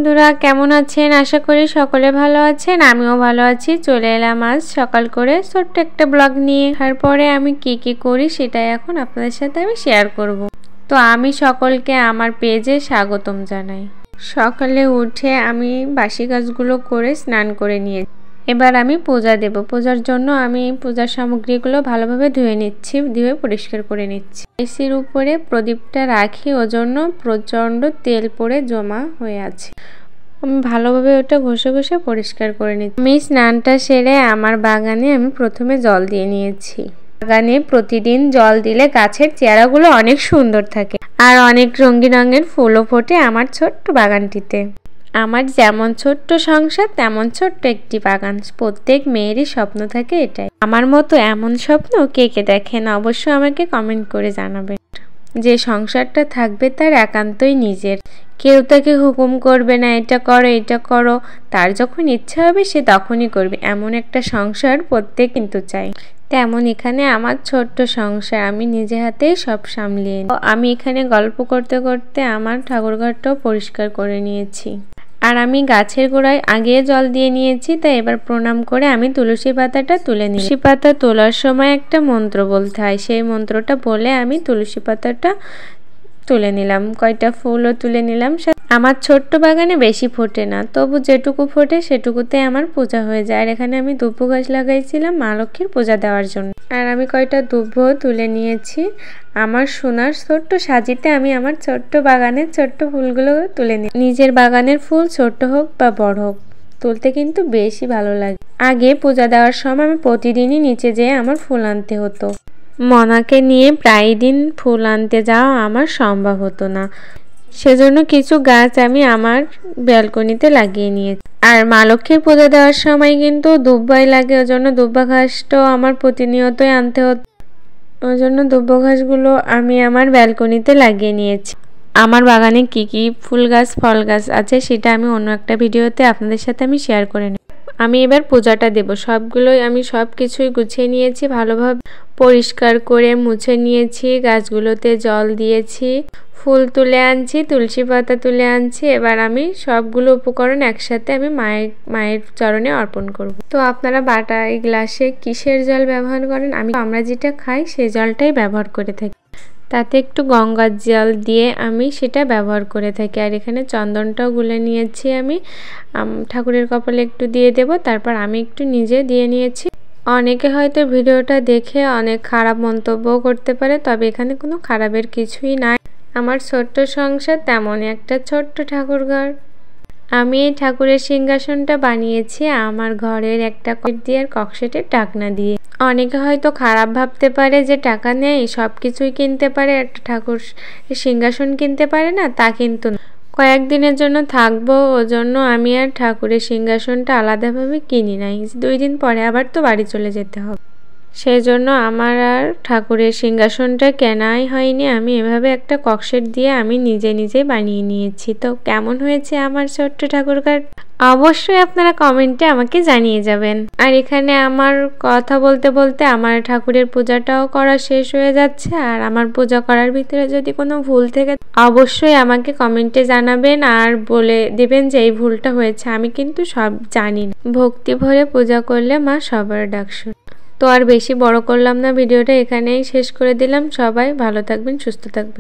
বন্ধুরা কেমন আছেন? আশা করি সকলে ভালো আছেন। আমিও ভালো আছি। চলে এলাম আজ সকাল করে ছোট্ট একটা ব্লগ নিয়ে। তারপরে আমি কি করি সেটাই এখন আপনাদের সাথে আমি শেয়ার করব। তো আমি সকলকে আমার পেজে স্বাগতম জানাই। সকালে উঠে আমি বাসি কাজগুলো করে স্নান করে নিয়ে এবার আমি পূজা দেব। পূজার জন্য আমি পূজার সামগ্রীগুলো ভালোভাবে ধুয়ে নিচ্ছি, ধুয়ে পরিষ্কার করে নিচ্ছি। এসির উপরে প্রদীপটা রাখি, ওজন্য প্রচণ্ড তেল পড়ে জমা হয়ে আছে। আমি ভালোভাবে ওটা ঘষে ঘষে পরিষ্কার করে নিচ্ছি। আমি স্নানটা সেরে আমার বাগানে আমি প্রথমে জল দিয়ে নিয়েছি। বাগানে প্রতিদিন জল দিলে গাছের চেহারাগুলো অনেক সুন্দর থাকে আর অনেক রঙিন রঙের ফুলও ফোটে আমার ছোট্ট বাগানটিতে। আমার যেমন ছোট্ট সংসার তেমন ছোট্ট একটি বাগান। প্রত্যেক মেয়েরই স্বপ্ন থাকে এটাই। আমার মতো এমন স্বপ্ন কে কে দেখেন অবশ্যই আমাকে কমেন্ট করে জানাবেন। যে সংসারটা থাকবে তার একান্তই নিজের, কেউ তাকে হুকুম করবে না এটা করো এটা করো। তার যখন ইচ্ছা হবে সে তখনই করবে, এমন একটা সংসার প্রত্যেক কিন্তু চাই। তেমন এখানে আমার ছোট্ট সংসার, আমি নিজে হাতেই সব সামলিয়ে নিই। আমি এখানে গল্প করতে করতে আমার ঠাকুরঘরটাও পরিষ্কার করে নিয়েছি। আর আমি গাছের গোড়ায় আগে জল দিয়ে নিয়েছি, তাই এবার প্রণাম করে আমি তুলসী পাতাটা তুলে নিই। তুলসী পাতা তোলার সময় একটা মন্ত্র বলতে হয়, সেই মন্ত্রটা বলে আমি তুলসী পাতাটা তুলে নিলাম। কয়টা ফুলও তুলে নিলাম। আমার ছোট্ট বাগানে বেশি ফোটে না, তবু যেটুকু ফোটে সেটুকুতে আমার পূজা হয়ে যায়। আর এখানে আমি দুব্বো গাছ লাগাইছিলাম মা লক্ষ্মীর পূজা দেওয়ার জন্য। আর আমি কয়টা দুব্বো তুলে নিয়েছি আমার সোনার ছোট্ট সাজিতে। আমি আমার ছোট্ট বাগানের ছোট্ট ফুলগুলো তুলে নিই। নিজের বাগানের ফুল ছোট হোক বা বড় হোক তুলতে কিন্তু বেশি ভালো লাগে। আগে পূজা দেওয়ার সময় আমি প্রতিদিনই নিচে যেয়ে আমার ফুল আনতে হতো। মনাকে নিয়ে প্রায় দিন ফুল আনতে যাওয়া আমার সম্ভব হতো না, সেজন্য কিছু গাছ আমি আমার ব্যালকনিতে লাগিয়ে নিয়েছি। আর মা লক্ষ্মীর পূজা দেওয়ার সময় কিন্তু দুব্বাই লাগে, ওই জন্য দুব্বা ঘাসটাও আমার প্রতিনিয়তই আনতে হতো। ওই জন্য দুব্বা ঘাসগুলো আমি আমার ব্যালকনিতে লাগিয়ে নিয়েছি। আমার বাগানে কি ফুল গাছ ফল গাছ আছে সেটা আমি অন্য একটা ভিডিওতে আপনাদের সাথে আমি শেয়ার করে নেব। আমি এবার পূজাটা দেব। সবগুলোই আমি সব কিছুই গুছিয়ে নিয়েছি, ভালোভাবে পরিষ্কার করে মুছে নিয়েছি। গাছগুলোতে জল দিয়েছি, ফুল তুলে আনছি, তুলসী পাতা তুলে আনছি। এবার আমি সবগুলো উপকরণ একসাথে আমি মায়ের চরণে অর্পণ করব। তো আপনারা বাটা এই গ্লাসে কিসের জল ব্যবহার করেন? আমরা যেটা খাই সেই জলটাই ব্যবহার করে থাকি। তাতে একটু গঙ্গার জল দিয়ে আমি সেটা ব্যবহার করে থাকি। আর এখানে চন্দনটাও গুলে নিয়েছি আমি, ঠাকুরের কপালে একটু দিয়ে দেব, তারপর আমি একটু নিজে দিয়ে নিয়েছি। অনেকে হয়তো ভিডিওটা দেখে অনেক খারাপ মন্তব্যও করতে পারে, তবে এখানে কোনো খারাপের কিছুই নাই। আমার ছোট্ট সংসার তেমনই একটা ছোট্ট ঠাকুরঘর। আমি এই ঠাকুরের সিংহাসনটা বানিয়েছি আমার ঘরের একটা দিয়ে আর ককশেটের ঢাকনা দিয়ে। অনেকে হয়তো খারাপ ভাবতে পারে যে টাকা নেই সব কিছুই কিনতে পারে, একটা ঠাকুর সিংহাসন কিনতে পারে না, তা কিন্তু না। কয়েকদিনের জন্য থাকবো, ওজন্য আমি আর ঠাকুরের সিংহাসনটা আলাদাভাবে কিনি নাই। 2 দিন পরে আবার তো বাড়ি চলে যেতে হবে, সেই জন্য আমার আর ঠাকুরের সিংহাসনটা কেনাই হয়নি। আমি এভাবে একটা ককশেট দিয়ে আমি নিজে বানিয়ে নিয়েছি। তো কেমন হয়েছে আমার ছোট্ট ঠাকুরঘর অবশ্যই আপনারা কমেন্টে আমাকে জানিয়ে যাবেন। আর এখানে আমার কথা বলতে বলতে আমার ঠাকুরের পূজাটাও করা শেষ হয়ে যাচ্ছে। আর আমার পূজা করার ভিতরে যদি কোনো ভুল থেকে অবশ্যই আমাকে কমেন্টে জানাবেন আর বলে দেবেন যে এই ভুলটা হয়েছে। আমি কিন্তু সব জানি না। ভক্তি ভরে পূজা করলে মা সবার ডাক শুনে। তো আর বেশি বড় করলাম না, ভিডিওটা এখানেই শেষ করে দিলাম। সবাই ভালো থাকবেন, সুস্থ থাকবেন।